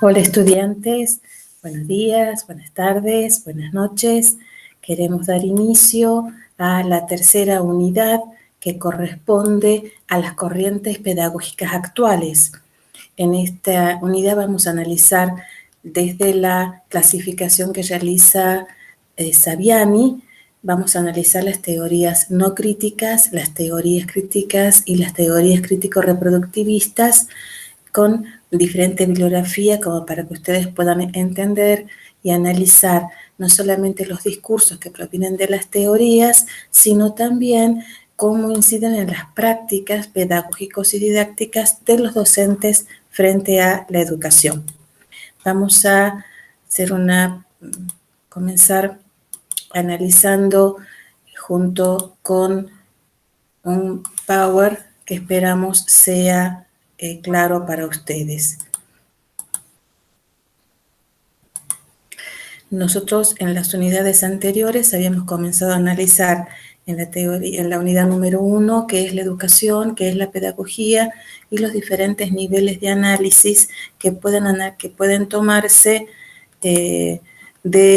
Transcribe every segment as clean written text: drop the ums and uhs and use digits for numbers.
Hola estudiantes, buenos días, buenas tardes, buenas noches. Queremos dar inicio a la tercera unidad que corresponde a las corrientes pedagógicas actuales. En esta unidad vamos a analizar desde la clasificación que realiza Saviani, vamos a analizar las teorías no críticas, las teorías críticas y las teorías crítico-reproductivistas con diferente bibliografía como para que ustedes puedan entender y analizar no solamente los discursos que provienen de las teorías, sino también cómo inciden en las prácticas pedagógicas y didácticas de los docentes frente a la educación. Vamos a comenzar analizando junto con un Power que esperamos sea claro para ustedes. Nosotros en las unidades anteriores habíamos comenzado a analizar en la unidad número 1, qué es la educación, qué es la pedagogía y los diferentes niveles de análisis que pueden tomarse de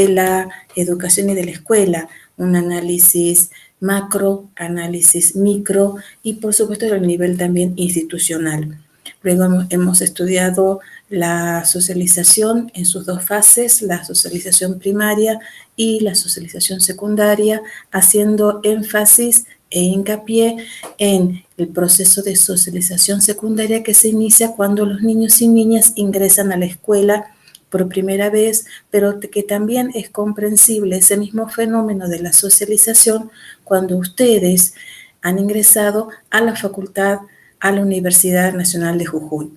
la educación y de la escuela. Un análisis macro, análisis micro y por supuesto el nivel también institucional. Luego hemos estudiado la socialización en sus dos fases, la socialización primaria y la socialización secundaria, haciendo énfasis e hincapié en el proceso de socialización secundaria que se inicia cuando los niños y niñas ingresan a la escuela por primera vez, pero que también es comprensible ese mismo fenómeno de la socialización cuando ustedes han ingresado a la facultad, a la Universidad Nacional de Jujuy.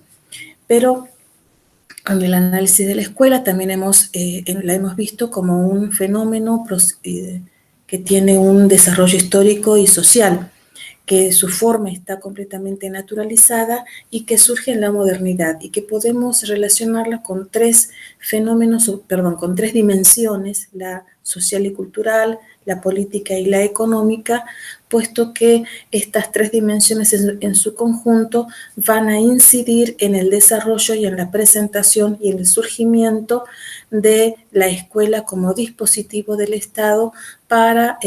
Pero en el análisis de la escuela también la hemos visto como un fenómeno que tiene un desarrollo histórico y social, que su forma está completamente naturalizada y que surge en la modernidad y que podemos relacionarla con tres dimensiones, la social y cultural, la política y la económica, puesto que estas tres dimensiones en su conjunto van a incidir en el desarrollo y en la presentación y en el surgimiento de la escuela como dispositivo del Estado para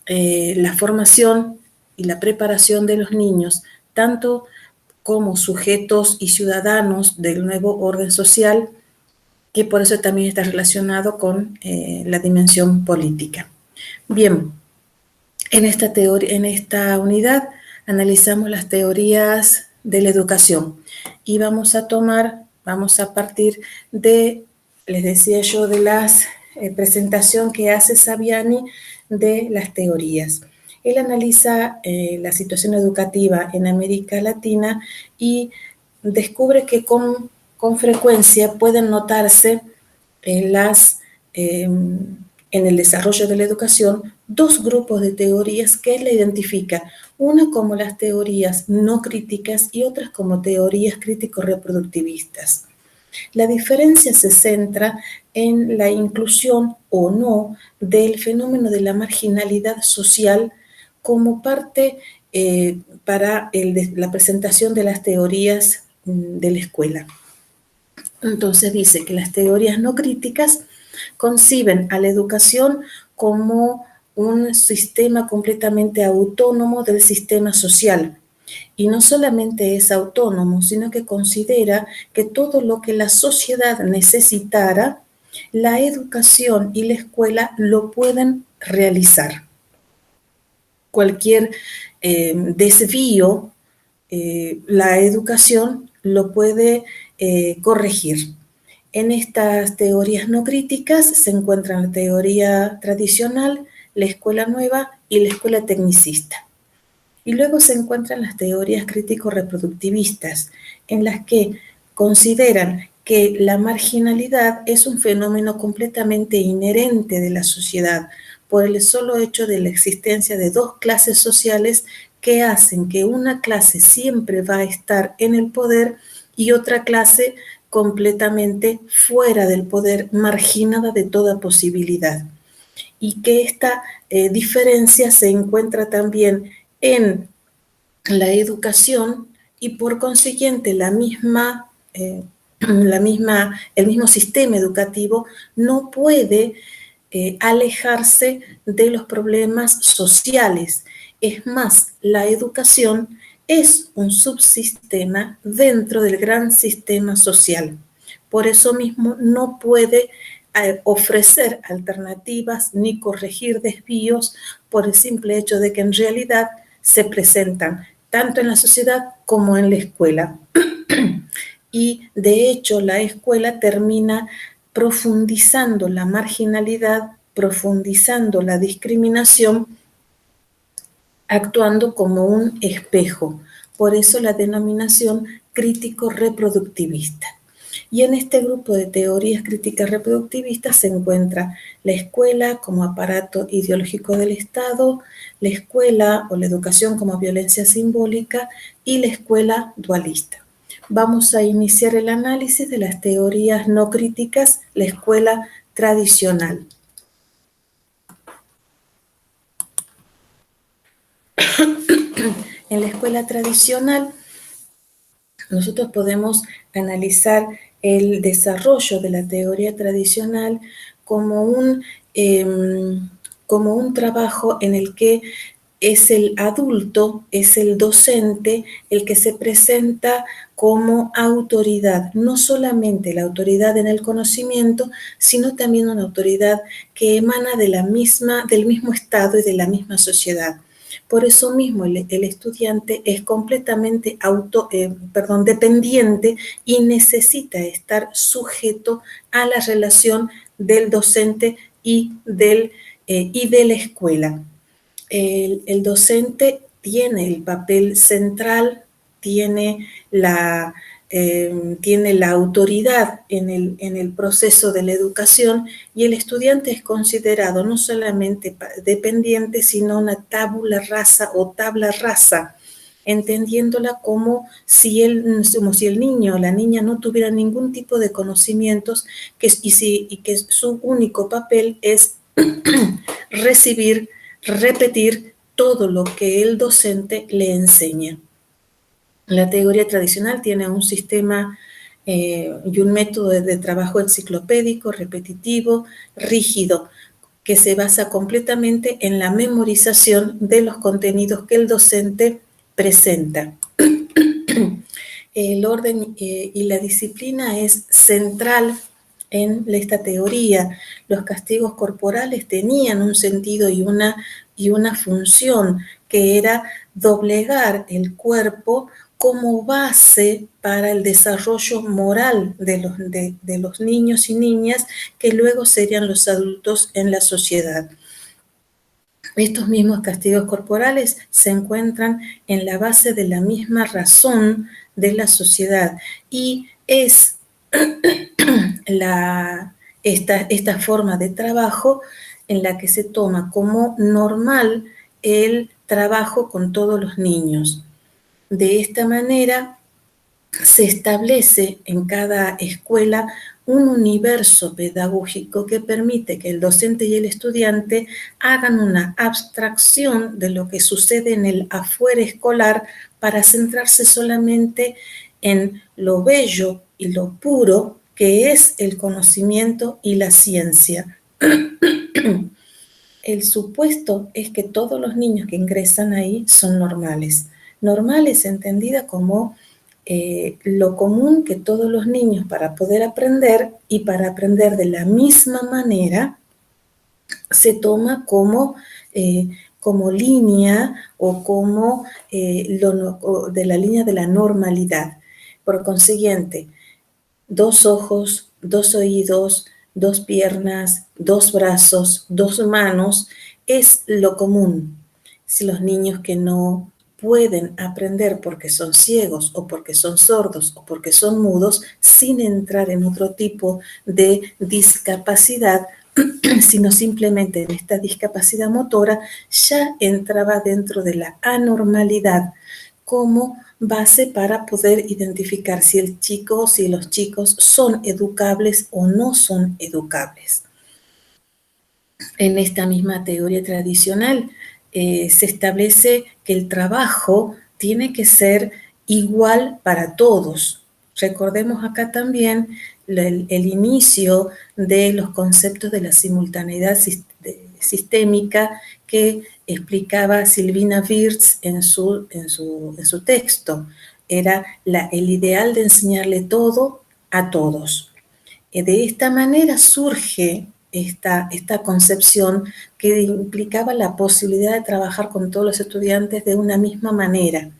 la formación y la preparación de los niños, tanto como sujetos y ciudadanos del nuevo orden social, que por eso también está relacionado con la dimensión política. Bien, en esta unidad analizamos las teorías de la educación y vamos a partir de, les decía yo, de la presentación que hace Saviani de las teorías. Él analiza la situación educativa en América Latina y descubre que con frecuencia pueden notarse en el desarrollo de la educación dos grupos de teorías que él identifica, una como las teorías no críticas y otras como teorías crítico-reproductivistas. La diferencia se centra en la inclusión o no del fenómeno de la marginalidad social como parte para la presentación de las teorías de la escuela. Entonces dice que las teorías no críticas conciben a la educación como un sistema completamente autónomo del sistema social. Y no solamente es autónomo, sino que considera que todo lo que la sociedad necesitara, la educación y la escuela lo pueden realizar. Cualquier desvío, la educación lo puede corregir. En estas teorías no críticas se encuentran la teoría tradicional, la escuela nueva y la escuela tecnicista. Y luego se encuentran las teorías crítico-reproductivistas, en las que consideran que la marginalidad es un fenómeno completamente inherente de la sociedad, por el solo hecho de la existencia de dos clases sociales que hacen que una clase siempre va a estar en el poder y otra clase completamente fuera del poder, marginada de toda posibilidad. Y que esta diferencia se encuentra también en la educación y por consiguiente la misma el mismo sistema educativo no puede alejarse de los problemas sociales. Es más, la educación es un subsistema dentro del gran sistema social. Por eso mismo no puede ofrecer alternativas ni corregir desvíos por el simple hecho de que en realidad se presentan tanto en la sociedad como en la escuela. Y de hecho la escuela termina profundizando la marginalidad, profundizando la discriminación, actuando como un espejo. Por eso la denominación crítico-reproductivista. Y en este grupo de teorías críticas reproductivistas se encuentra la escuela como aparato ideológico del Estado, la escuela o la educación como violencia simbólica y la escuela dualista. Vamos a iniciar el análisis de las teorías no críticas, la escuela tradicional. En la escuela tradicional, nosotros podemos analizar el desarrollo de la teoría tradicional como un trabajo en el que es el adulto, es el docente, el que se presenta como autoridad, no solamente la autoridad en el conocimiento, sino también una autoridad que emana del mismo Estado y de la misma sociedad. Por eso mismo el estudiante es completamente dependiente y necesita estar sujeto a la relación del docente y de la escuela. El docente tiene el papel central, tiene la autoridad en el proceso de la educación, y el estudiante es considerado no solamente dependiente, sino una tabula rasa o tabla rasa, entendiéndola como si el niño o la niña no tuviera ningún tipo de conocimientos y que su único papel es recibir, repetir todo lo que el docente le enseña. La teoría tradicional tiene un sistema y un método de trabajo enciclopédico, repetitivo, rígido, que se basa completamente en la memorización de los contenidos que el docente presenta. El orden y la disciplina es central en esta teoría. Los castigos corporales tenían un sentido y una función, que era doblegar el cuerpo como base para el desarrollo moral de los niños y niñas, que luego serían los adultos en la sociedad. Estos mismos castigos corporales se encuentran en la base de la misma razón de la sociedad, y es esta forma de trabajo en la que se toma como normal el trabajo con todos los niños. De esta manera se establece en cada escuela un universo pedagógico que permite que el docente y el estudiante hagan una abstracción de lo que sucede en el afuera escolar para centrarse solamente en lo bello y lo puro que es el conocimiento y la ciencia. El supuesto es que todos los niños que ingresan ahí son normales. Normales entendida como lo común que todos los niños, para poder aprender y para aprender de la misma manera, se toma como línea o como de la línea de la normalidad. Por consiguiente, 2 ojos, 2 oídos, 2 piernas, 2 brazos, 2 manos es lo común. Si los niños que no pueden aprender porque son ciegos o porque son sordos o porque son mudos, sin entrar en otro tipo de discapacidad, sino simplemente en esta discapacidad motora, ya entraba dentro de la anormalidad como base para poder identificar si el chico o si los chicos son educables o no son educables. En esta misma teoría tradicional se establece que el trabajo tiene que ser igual para todos, Recordemos acá también el inicio de los conceptos de la simultaneidad sistémica que explicaba Silvina Wirtz en su texto. Era el ideal de enseñarle todo a todos. De esta manera surge esta concepción que implicaba la posibilidad de trabajar con todos los estudiantes de una misma manera,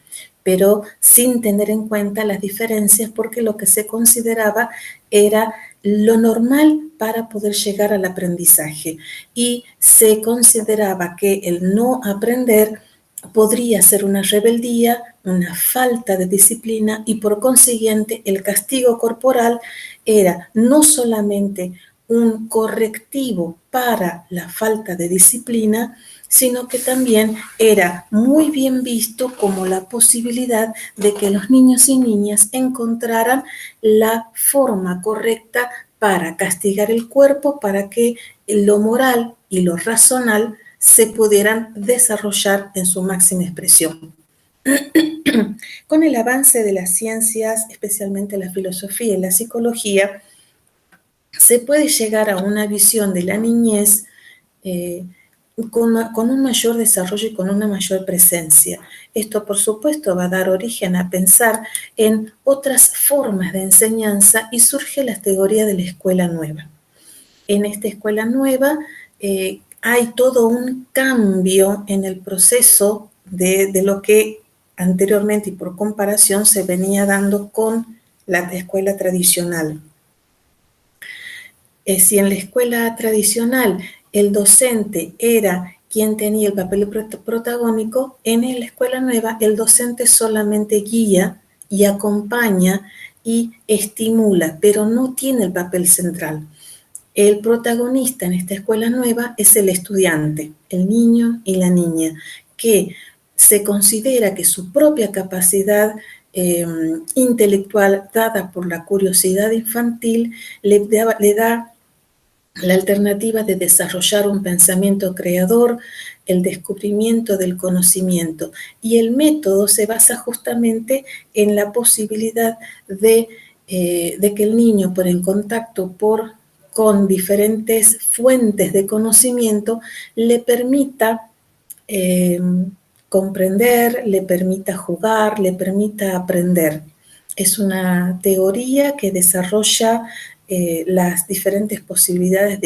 pero sin tener en cuenta las diferencias, porque lo que se consideraba era lo normal para poder llegar al aprendizaje, y se consideraba que el no aprender podría ser una rebeldía, una falta de disciplina, y por consiguiente el castigo corporal era no solamente un correctivo para la falta de disciplina, sino que también era muy bien visto como la posibilidad de que los niños y niñas encontraran la forma correcta para castigar el cuerpo, para que lo moral y lo racional se pudieran desarrollar en su máxima expresión. Con el avance de las ciencias, especialmente la filosofía y la psicología, se puede llegar a una visión de la niñez con un mayor desarrollo y con una mayor presencia. Esto, por supuesto, va a dar origen a pensar en otras formas de enseñanza, y surge la teoría de la escuela nueva. En esta escuela nueva hay todo un cambio en el proceso de lo que anteriormente y por comparación se venía dando con la escuela tradicional. Si en la escuela tradicional el docente era quien tenía el papel protagónico, en la escuela nueva el docente solamente guía y acompaña y estimula, pero no tiene el papel central. El protagonista en esta escuela nueva es el estudiante, el niño y la niña, que se considera que su propia capacidad intelectual, dada por la curiosidad infantil, le da la alternativa de desarrollar un pensamiento creador, el descubrimiento del conocimiento. Y el método se basa justamente en la posibilidad de que el niño, por en contacto con diferentes fuentes de conocimiento, le permita comprender, le permita jugar, le permita aprender. Es una teoría que desarrolla las diferentes posibilidades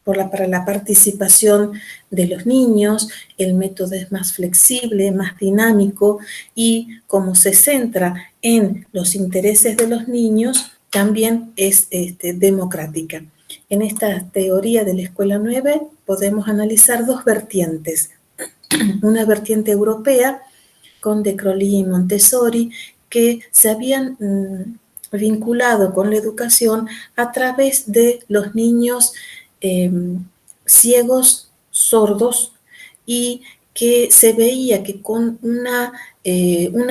para la participación de los niños. El método es más flexible, más dinámico, y como se centra en los intereses de los niños, también es democrática. En esta teoría de la escuela nueva podemos analizar dos vertientes. Una vertiente europea con De Crowley y Montessori, que se habían vinculado con la educación a través de los niños ciegos, sordos, y que se veía que con una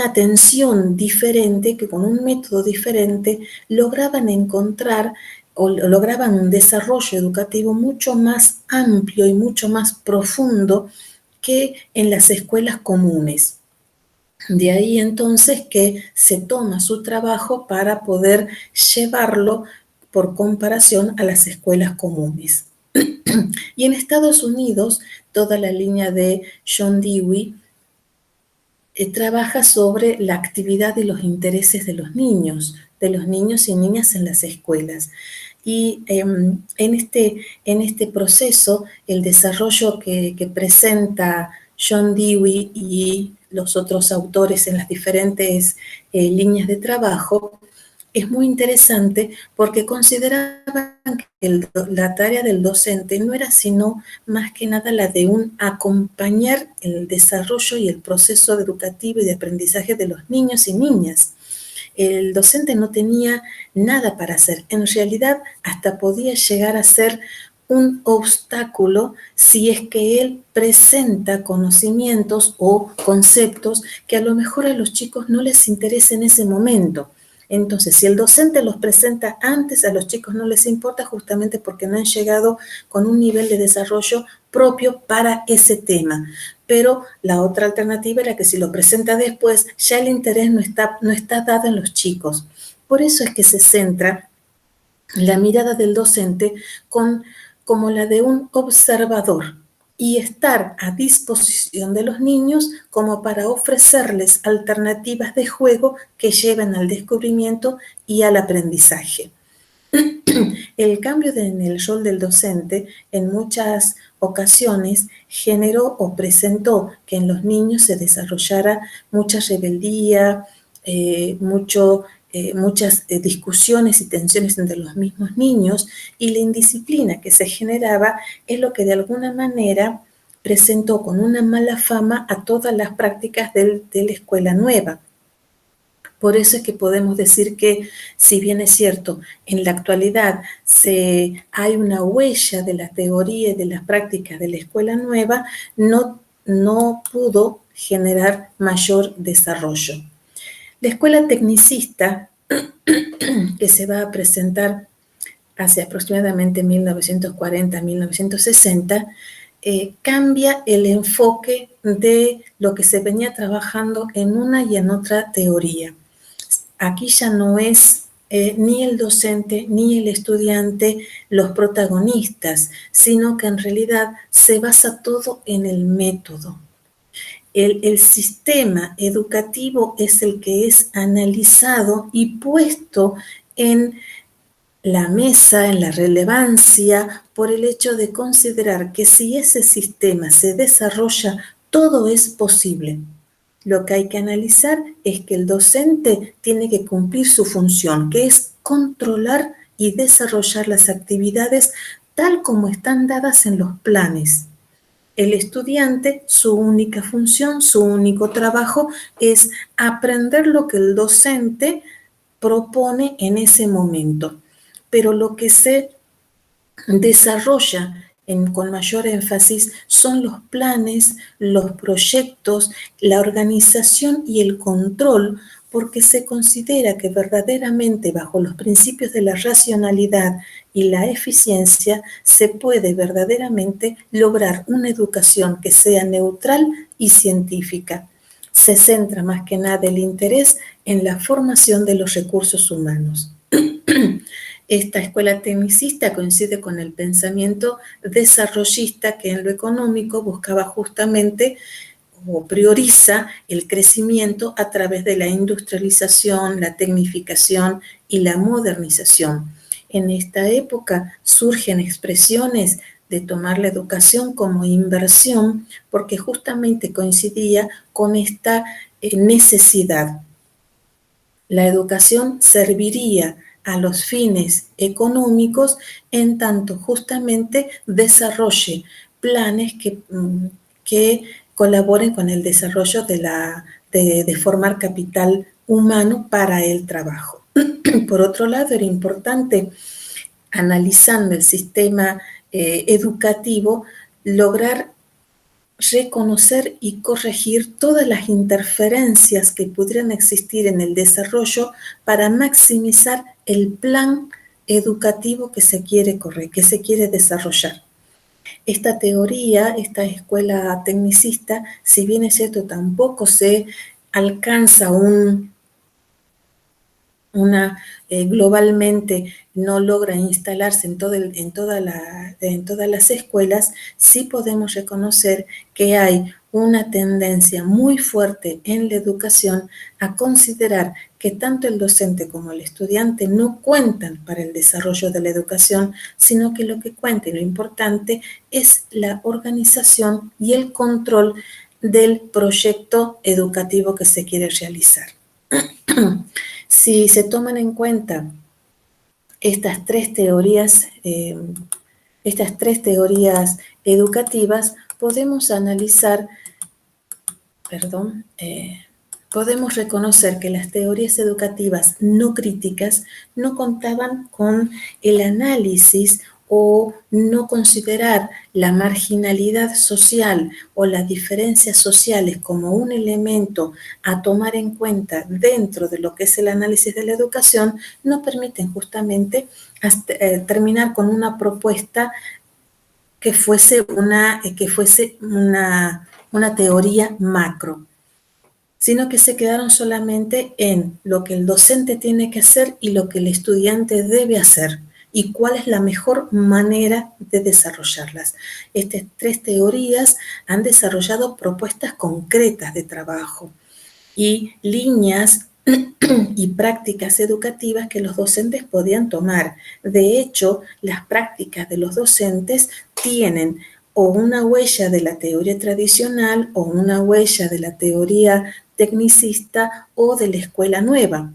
atención diferente, que con un método diferente, lograban encontrar o lograban un desarrollo educativo mucho más amplio y mucho más profundo que en las escuelas comunes. De ahí entonces que se toma su trabajo para poder llevarlo por comparación a las escuelas comunes. Y en Estados Unidos, toda la línea de John Dewey trabaja sobre la actividad y los intereses de los niños y niñas en las escuelas. Y en este proceso, el desarrollo que presenta John Dewey y los otros autores en las diferentes líneas de trabajo, es muy interesante, porque consideraban que la tarea del docente no era sino más que nada la de acompañar el desarrollo y el proceso educativo y de aprendizaje de los niños y niñas. El docente no tenía nada para hacer. En realidad, hasta podía llegar a ser un obstáculo si es que él presenta conocimientos o conceptos que a lo mejor a los chicos no les interesa en ese momento. Entonces, si el docente los presenta antes, a los chicos no les importa justamente porque no han llegado con un nivel de desarrollo propio para ese tema. Pero la otra alternativa era que si lo presenta después, ya el interés no está dado en los chicos. Por eso es que se centra la mirada del docente como la de un observador y estar a disposición de los niños como para ofrecerles alternativas de juego que lleven al descubrimiento y al aprendizaje. El cambio en el rol del docente en muchas ocasiones generó o presentó que en los niños se desarrollara mucha rebeldía, muchas discusiones y tensiones entre los mismos niños, y la indisciplina que se generaba es lo que de alguna manera presentó con una mala fama a todas las prácticas de la escuela nueva. Por eso es que podemos decir que, si bien es cierto, en la actualidad hay una huella de la teoría y de las prácticas de la escuela nueva, no pudo generar mayor desarrollo. La escuela tecnicista, que se va a presentar hacia aproximadamente 1940-1960, cambia el enfoque de lo que se venía trabajando en una y en otra teoría. Aquí ya no es ni el docente ni el estudiante los protagonistas, sino que en realidad se basa todo en el método. El sistema educativo es el que es analizado y puesto en la mesa, en la relevancia, por el hecho de considerar que si ese sistema se desarrolla, todo es posible. Lo que hay que analizar es que el docente tiene que cumplir su función, que es controlar y desarrollar las actividades tal como están dadas en los planes. El estudiante, su única función, su único trabajo es aprender lo que el docente propone en ese momento. Pero lo que se desarrolla con mayor énfasis son los planes, los proyectos, la organización y el control, porque se considera que verdaderamente bajo los principios de la racionalidad y la eficiencia se puede verdaderamente lograr una educación que sea neutral y científica. Se centra más que nada el interés en la formación de los recursos humanos. Esta escuela tecnicista coincide con el pensamiento desarrollista, que en lo económico buscaba justamente o prioriza el crecimiento a través de la industrialización, la tecnificación y la modernización. En esta época surgen expresiones de tomar la educación como inversión, porque justamente coincidía con esta necesidad. La educación serviría a los fines económicos en tanto justamente desarrolle planes que colaboren con el desarrollo de formar capital humano para el trabajo. Por otro lado, era importante, analizando el sistema educativo, lograr reconocer y corregir todas las interferencias que pudieran existir en el desarrollo para maximizar el plan educativo que se quiere desarrollar. Esta teoría, esta escuela tecnicista, si bien es cierto, tampoco se alcanza globalmente no logra instalarse en todas las escuelas, sí podemos reconocer que hay una tendencia muy fuerte en la educación a considerar que tanto el docente como el estudiante no cuentan para el desarrollo de la educación, sino que lo que cuenta y lo importante es la organización y el control del proyecto educativo que se quiere realizar. Si se toman en cuenta estas tres teorías educativas, podemos analizar, podemos reconocer que las teorías educativas no críticas no contaban con el análisis o no considerar la marginalidad social o las diferencias sociales como un elemento a tomar en cuenta dentro de lo que es el análisis de la educación, no permiten justamente terminar con una propuesta que fuese una teoría macro, sino que se quedaron solamente en lo que el docente tiene que hacer y lo que el estudiante debe hacer y cuál es la mejor manera de desarrollarlas. Estas tres teorías han desarrollado propuestas concretas de trabajo y líneas y prácticas educativas que los docentes podían tomar. De hecho, las prácticas de los docentes tienen o una huella de la teoría tradicional o una huella de la teoría tecnicista o de la escuela nueva.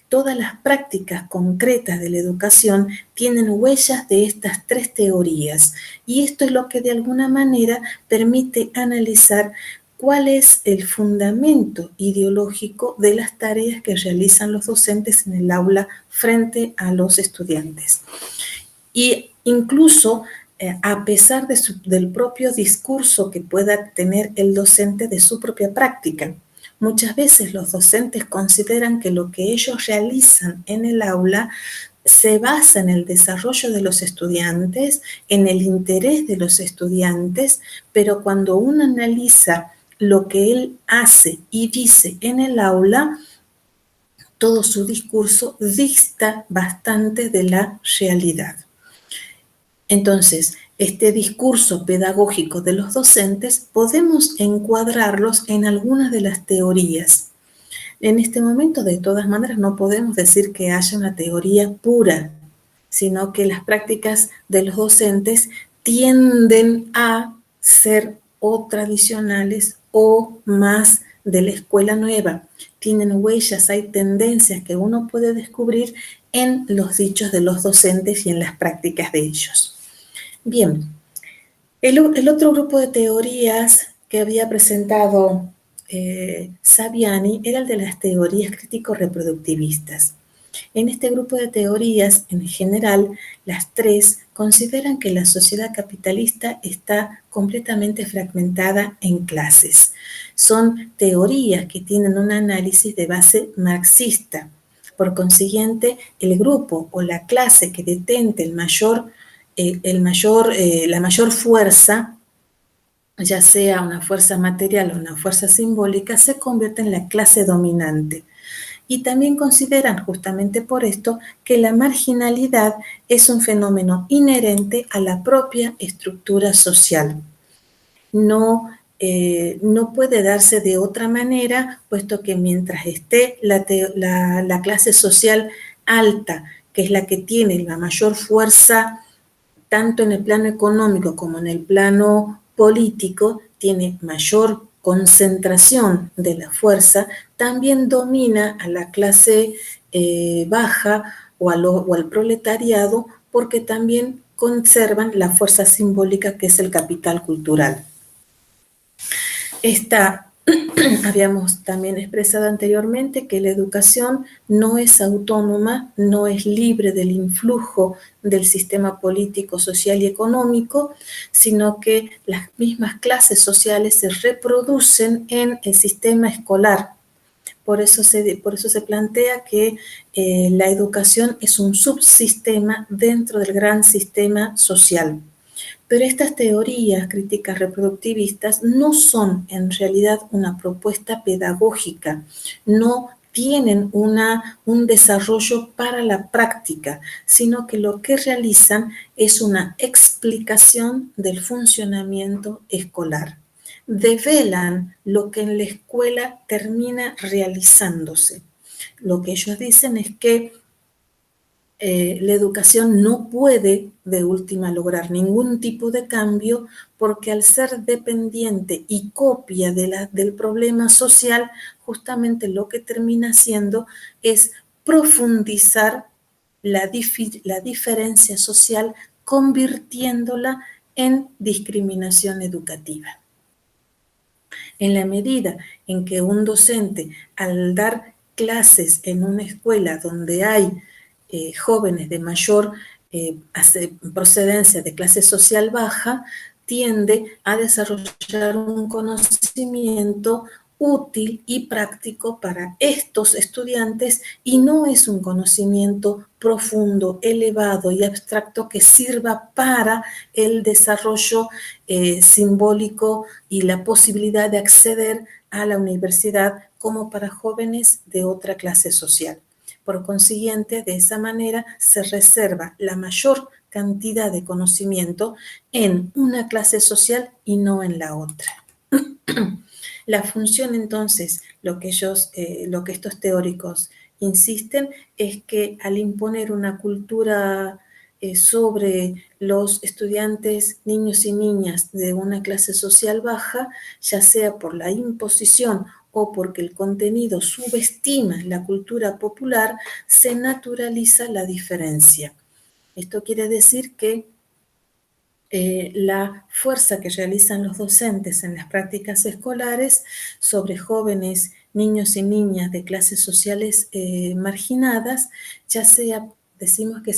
Todas las prácticas concretas de la educación tienen huellas de estas tres teorías y esto es lo que de alguna manera permite analizar cuál es el fundamento ideológico de las tareas que realizan los docentes en el aula frente a los estudiantes. Y incluso a pesar del propio discurso que pueda tener el docente de su propia práctica. Muchas veces los docentes consideran que lo que ellos realizan en el aula se basa en el desarrollo de los estudiantes, en el interés de los estudiantes, pero cuando uno analiza lo que él hace y dice en el aula, todo su discurso dista bastante de la realidad. Entonces, este discurso pedagógico de los docentes podemos encuadrarlos en algunas de las teorías. En este momento, de todas maneras, no podemos decir que haya una teoría pura, sino que las prácticas de los docentes tienden a ser o tradicionales o más de la escuela nueva. Tienen huellas, hay tendencias que uno puede descubrir en los dichos de los docentes y en las prácticas de ellos. Bien, el otro grupo de teorías que había presentado Saviani era el de las teorías crítico-reproductivistas. En este grupo de teorías, en general, las tres consideran que la sociedad capitalista está completamente fragmentada en clases. Son teorías que tienen un análisis de base marxista. Por consiguiente, el grupo o la clase que detente la mayor fuerza, ya sea una fuerza material o una fuerza simbólica, se convierte en la clase dominante. Y también consideran justamente por esto que la marginalidad es un fenómeno inherente a la propia estructura social. No puede darse de otra manera, puesto que mientras esté la clase social alta, que es la que tiene la mayor fuerza tanto en el plano económico como en el plano político, tiene mayor concentración de la fuerza, también domina a la clase baja o al proletariado, porque también conservan la fuerza simbólica que es el capital cultural. Habíamos también expresado anteriormente que la educación no es autónoma, no es libre del influjo del sistema político, social y económico, sino que las mismas clases sociales se reproducen en el sistema escolar. Por eso se plantea que la educación es un subsistema dentro del gran sistema social. Pero estas teorías críticas reproductivistas no son en realidad una propuesta pedagógica, no tienen un desarrollo para la práctica, sino que lo que realizan es una explicación del funcionamiento escolar. Develan lo que en la escuela termina realizándose. Lo que ellos dicen es que la educación no puede de última lograr ningún tipo de cambio porque al ser dependiente y copia del problema social, justamente lo que termina haciendo es profundizar la diferencia social, convirtiéndola en discriminación educativa. En la medida en que un docente, al dar clases en una escuela donde hay jóvenes de mayor procedencia de clase social baja, tiende a desarrollar un conocimiento útil y práctico para estos estudiantes y no es un conocimiento profundo, elevado y abstracto que sirva para el desarrollo simbólico y la posibilidad de acceder a la universidad como para jóvenes de otra clase social. Por consiguiente, de esa manera se reserva la mayor cantidad de conocimiento en una clase social y no en la otra. La función, entonces, lo que estos teóricos insisten es que al imponer una cultura sobre los estudiantes, niños y niñas de una clase social baja, ya sea por la imposición o porque el contenido subestima la cultura popular, se naturaliza la diferencia. Esto quiere decir que la fuerza que realizan los docentes en las prácticas escolares sobre jóvenes, niños y niñas de clases sociales marginadas, ya sea, decimos que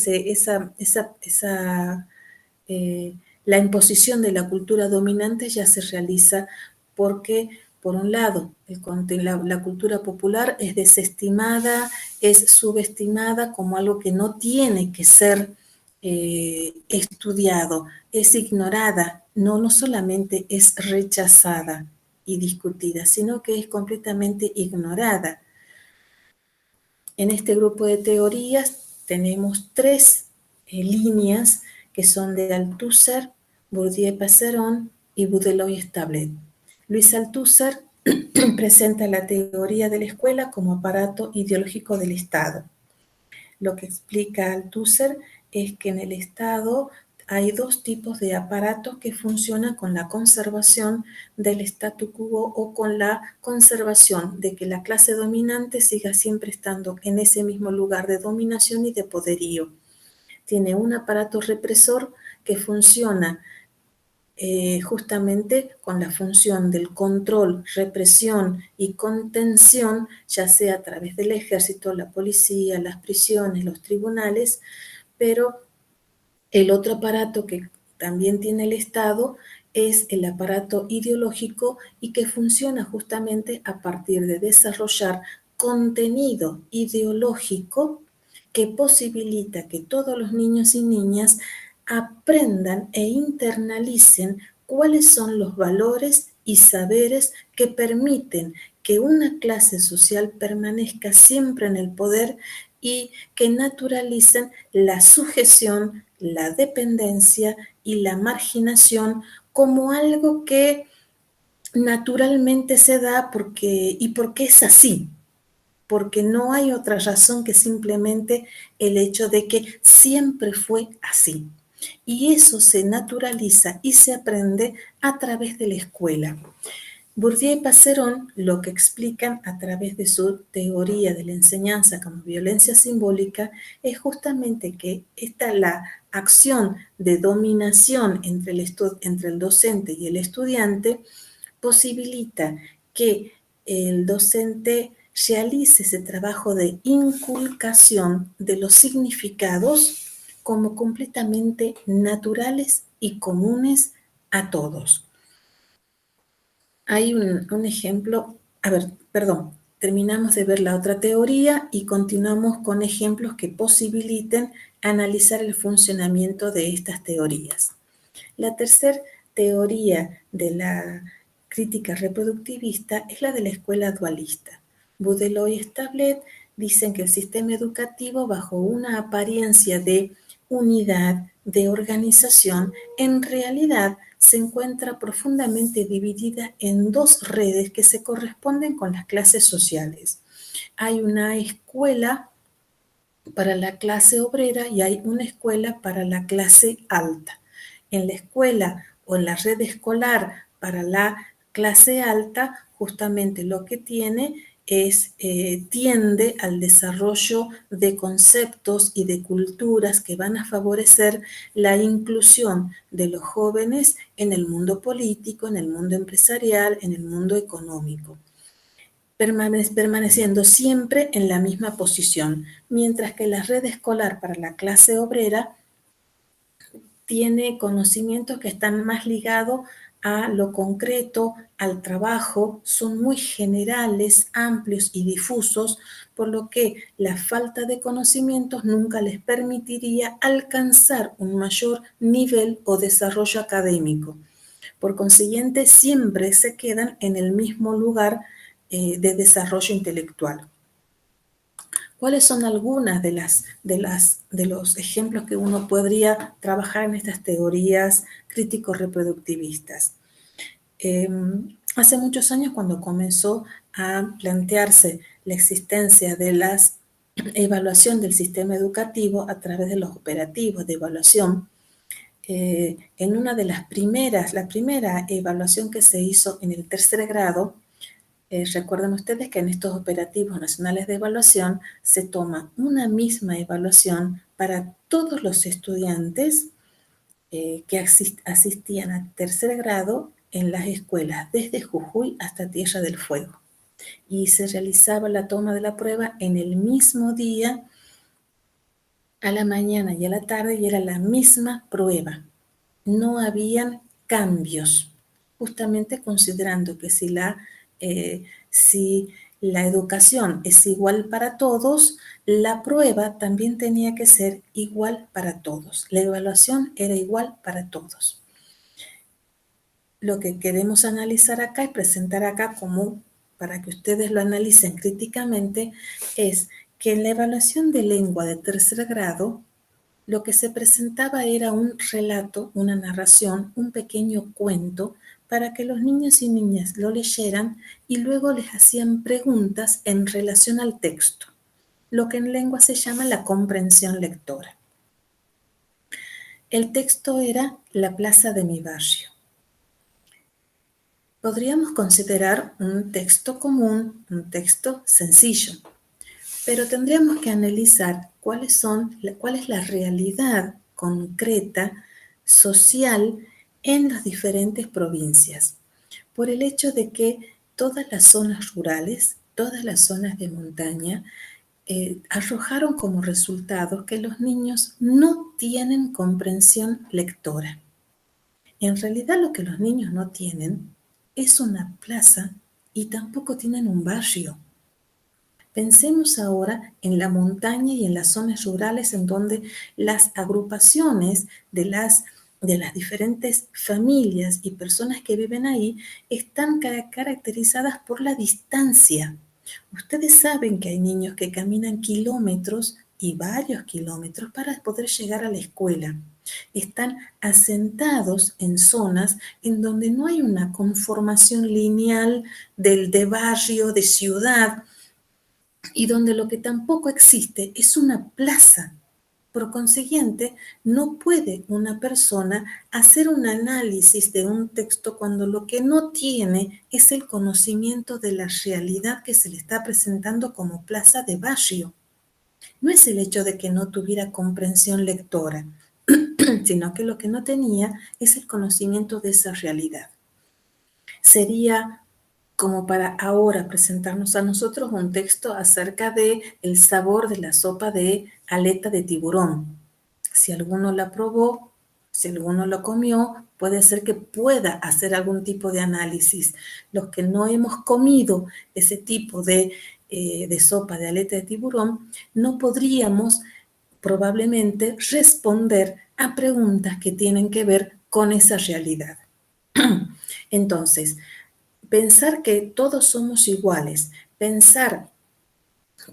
la imposición de la cultura dominante ya se realiza porque, por un lado, la cultura popular es desestimada, es subestimada como algo que no tiene que ser estudiado, es ignorada, no solamente es rechazada y discutida, sino que es completamente ignorada. En este grupo de teorías tenemos tres líneas que son de Althusser, Bourdieu-Passeron y Boudeloy-Stablet. Luis Althusser presenta la teoría de la escuela como aparato ideológico del Estado. Lo que explica Althusser es que en el Estado hay dos tipos de aparatos que funcionan con la conservación del statu quo o con la conservación de que la clase dominante siga siempre estando en ese mismo lugar de dominación y de poderío. Tiene un aparato represor que funciona justamente con la función del control, represión y contención, ya sea a través del ejército, la policía, las prisiones, los tribunales, pero el otro aparato que también tiene el Estado es el aparato ideológico y que funciona justamente a partir de desarrollar contenido ideológico que posibilita que todos los niños y niñas aprendan e internalicen cuáles son los valores y saberes que permiten que una clase social permanezca siempre en el poder y que naturalicen la sujeción, la dependencia y la marginación como algo que naturalmente se da porque es así, porque no hay otra razón que simplemente el hecho de que siempre fue así. Y eso se naturaliza y se aprende a través de la escuela. Bourdieu y Passeron lo que explican a través de su teoría de la enseñanza como violencia simbólica es justamente que la acción de dominación entre el docente y el estudiante posibilita que el docente realice ese trabajo de inculcación de los significados como completamente naturales y comunes a todos. Hay un ejemplo, terminamos de ver la otra teoría y continuamos con ejemplos que posibiliten analizar el funcionamiento de estas teorías. La tercera teoría de la crítica reproductivista es la de la escuela dualista. Boudeloy y Stablet dicen que el sistema educativo, bajo una apariencia de unidad, de organización, en realidad se encuentra profundamente dividida en dos redes que se corresponden con las clases sociales. Hay una escuela para la clase obrera y hay una escuela para la clase alta. En la escuela o en la red escolar para la clase alta, justamente lo que tiene tiende al desarrollo de conceptos y de culturas que van a favorecer la inclusión de los jóvenes en el mundo político, en el mundo empresarial, en el mundo económico, permaneciendo siempre en la misma posición, mientras que la red escolar para la clase obrera tiene conocimientos que están más ligados a lo concreto, al trabajo, son muy generales, amplios y difusos, por lo que la falta de conocimientos nunca les permitiría alcanzar un mayor nivel o desarrollo académico. Por consiguiente, siempre se quedan en el mismo lugar de desarrollo intelectual. ¿Cuáles son algunas de los ejemplos que uno podría trabajar en estas teorías crítico-reproductivistas? Hace muchos años, cuando comenzó a plantearse la existencia de la evaluación del sistema educativo a través de los operativos de evaluación, en una de las primeras, la primera evaluación que se hizo en el tercer grado, recuerden ustedes que en estos operativos nacionales de evaluación se toma una misma evaluación para todos los estudiantes que asistían a tercer grado en las escuelas, desde Jujuy hasta Tierra del Fuego. Y se realizaba la toma de la prueba en el mismo día, a la mañana y a la tarde, y era la misma prueba. No habían cambios, justamente considerando que si la educación es igual para todos, la prueba también tenía que ser igual para todos. La evaluación era igual para todos. Lo que queremos analizar acá y presentar acá como para que ustedes lo analicen críticamente es que en la evaluación de lengua de tercer grado, lo que se presentaba era un relato, una narración, un pequeño cuento para que los niños y niñas lo leyeran y luego les hacían preguntas en relación al texto, lo que en lengua se llama la comprensión lectora. El texto era La plaza de mi barrio. Podríamos considerar un texto común, un texto sencillo, pero tendríamos que analizar cuál es la realidad concreta, social, en las diferentes provincias, por el hecho de que todas las zonas rurales, todas las zonas de montaña, arrojaron como resultado que los niños no tienen comprensión lectora. En realidad lo que los niños no tienen es una plaza y tampoco tienen un barrio. Pensemos ahora en la montaña y en las zonas rurales en donde las agrupaciones de las diferentes familias y personas que viven ahí están caracterizadas por la distancia. Ustedes saben que hay niños que caminan kilómetros y varios kilómetros para poder llegar a la escuela. Están asentados en zonas en donde no hay una conformación lineal de barrio, de ciudad, y donde lo que tampoco existe es una plaza. Por consiguiente, no puede una persona hacer un análisis de un texto cuando lo que no tiene es el conocimiento de la realidad que se le está presentando como plaza de barrio. No es el hecho de que no tuviera comprensión lectora, sino que lo que no tenía es el conocimiento de esa realidad. Sería como para ahora presentarnos a nosotros un texto acerca de el sabor de la sopa de aleta de tiburón. Si alguno la probó, si alguno lo comió, puede ser que pueda hacer algún tipo de análisis. Los que no hemos comido ese tipo de sopa de aleta de tiburón, no podríamos probablemente responder a preguntas que tienen que ver con esa realidad. Entonces, pensar que todos somos iguales, pensar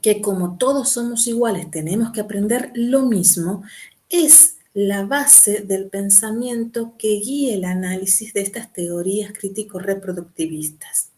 que como todos somos iguales tenemos que aprender lo mismo, es la base del pensamiento que guía el análisis de estas teorías crítico-reproductivistas.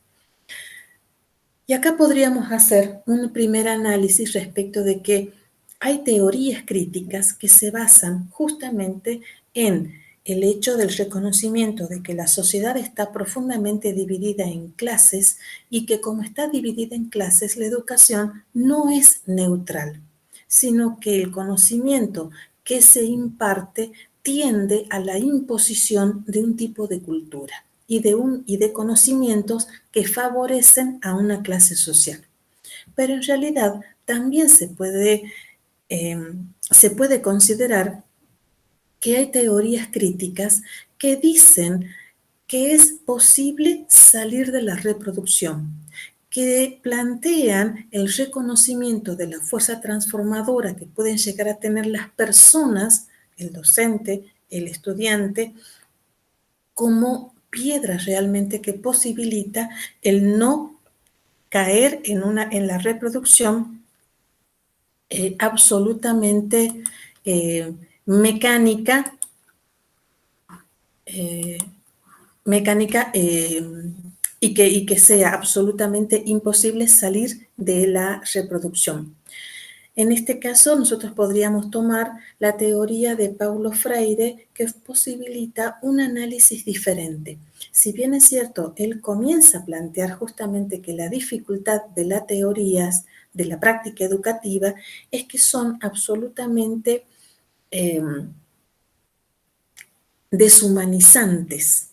Y acá podríamos hacer un primer análisis respecto de que hay teorías críticas que se basan justamente en el hecho del reconocimiento de que la sociedad está profundamente dividida en clases y que como está dividida en clases, la educación no es neutral, sino que el conocimiento que se imparte tiende a la imposición de un tipo de cultura y de conocimientos que favorecen a una clase social. Pero en realidad también se puede considerar que hay teorías críticas que dicen que es posible salir de la reproducción, que plantean el reconocimiento de la fuerza transformadora que pueden llegar a tener las personas, el docente, el estudiante, como piedra realmente que posibilita el no caer en la reproducción absolutamente mecánica, eh, mecánica y que sea absolutamente imposible salir de la reproducción. En este caso, nosotros podríamos tomar la teoría de Paulo Freire, que posibilita un análisis diferente. Si bien es cierto, él comienza a plantear justamente que la dificultad de las teorías de la práctica educativa es que son absolutamente eh, deshumanizantes,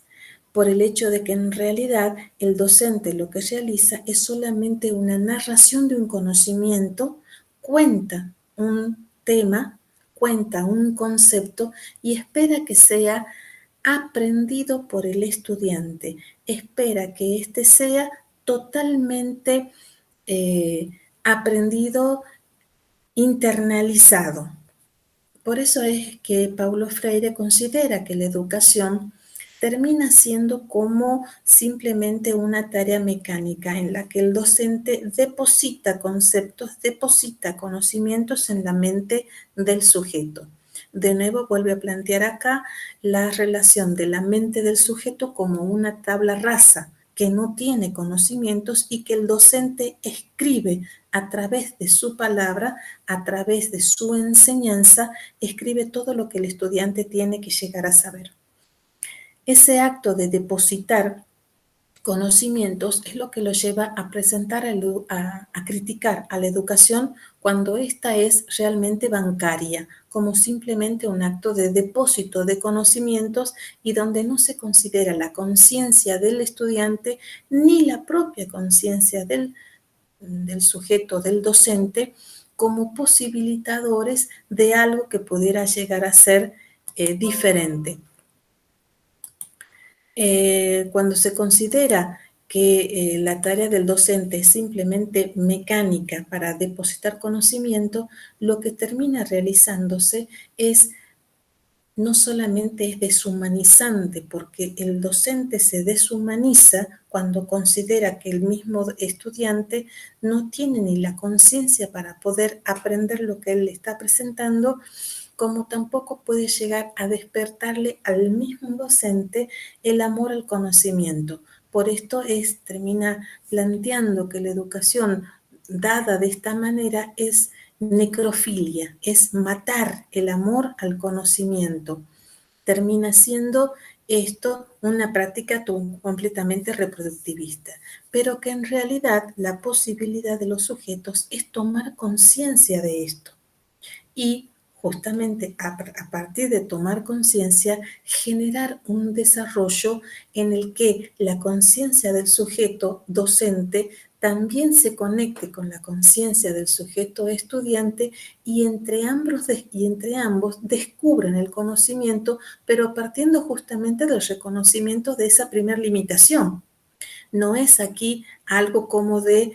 por el hecho de que en realidad el docente lo que realiza es solamente una narración de un conocimiento, cuenta un tema, cuenta un concepto y espera que sea aprendido por el estudiante, espera que éste sea totalmente aprendido, internalizado. Por eso es que Paulo Freire considera que la educación termina siendo como simplemente una tarea mecánica en la que el docente deposita conceptos, deposita conocimientos en la mente del sujeto. De nuevo vuelve a plantear acá la relación de la mente del sujeto como una tabla rasa que no tiene conocimientos y que el docente escribe a través de su palabra, a través de su enseñanza, escribe todo lo que el estudiante tiene que llegar a saber. Ese acto de depositar conocimientos es lo que lo lleva a presentar, a criticar a la educación cuando ésta es realmente bancaria, como simplemente un acto de depósito de conocimientos y donde no se considera la conciencia del estudiante ni la propia conciencia del sujeto, del docente, como posibilitadores de algo que pudiera llegar a ser diferente. Cuando se considera que la tarea del docente es simplemente mecánica para depositar conocimiento, lo que termina realizándose es no solamente es deshumanizante, porque el docente se deshumaniza cuando considera que el mismo estudiante no tiene ni la conciencia para poder aprender lo que él le está presentando, como tampoco puede llegar a despertarle al mismo docente el amor al conocimiento. Por esto termina planteando que la educación dada de esta manera es necrofilia, es matar el amor al conocimiento. Termina siendo esto una práctica completamente reproductivista, pero que en realidad la posibilidad de los sujetos es tomar conciencia de esto y justamente a partir de tomar conciencia, generar un desarrollo en el que la conciencia del sujeto docente también se conecte con la conciencia del sujeto estudiante y entre ambos descubran el conocimiento, pero partiendo justamente del reconocimiento de esa primera limitación. No es aquí algo como de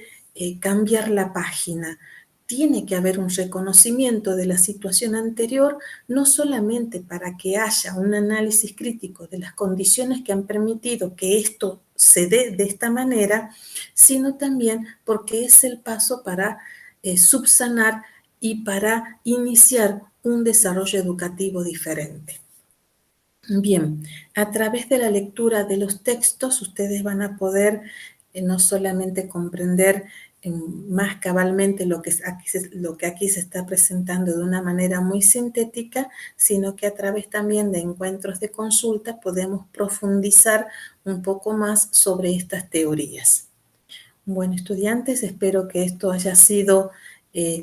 cambiar la página. Tiene que haber un reconocimiento de la situación anterior, no solamente para que haya un análisis crítico de las condiciones que han permitido que esto se dé de esta manera, sino también porque es el paso para subsanar y para iniciar un desarrollo educativo diferente. Bien, a través de la lectura de los textos ustedes van a poder no solamente comprender más cabalmente lo que aquí se está presentando de una manera muy sintética, sino que a través también de encuentros de consulta podemos profundizar un poco más sobre estas teorías. Bueno, estudiantes, espero que esto haya sido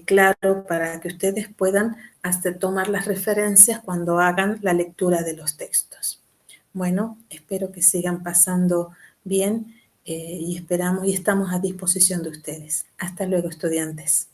claro para que ustedes puedan hasta tomar las referencias cuando hagan la lectura de los textos. Bueno, espero que sigan pasando bien y esperamos y estamos a disposición de ustedes. Hasta luego, estudiantes.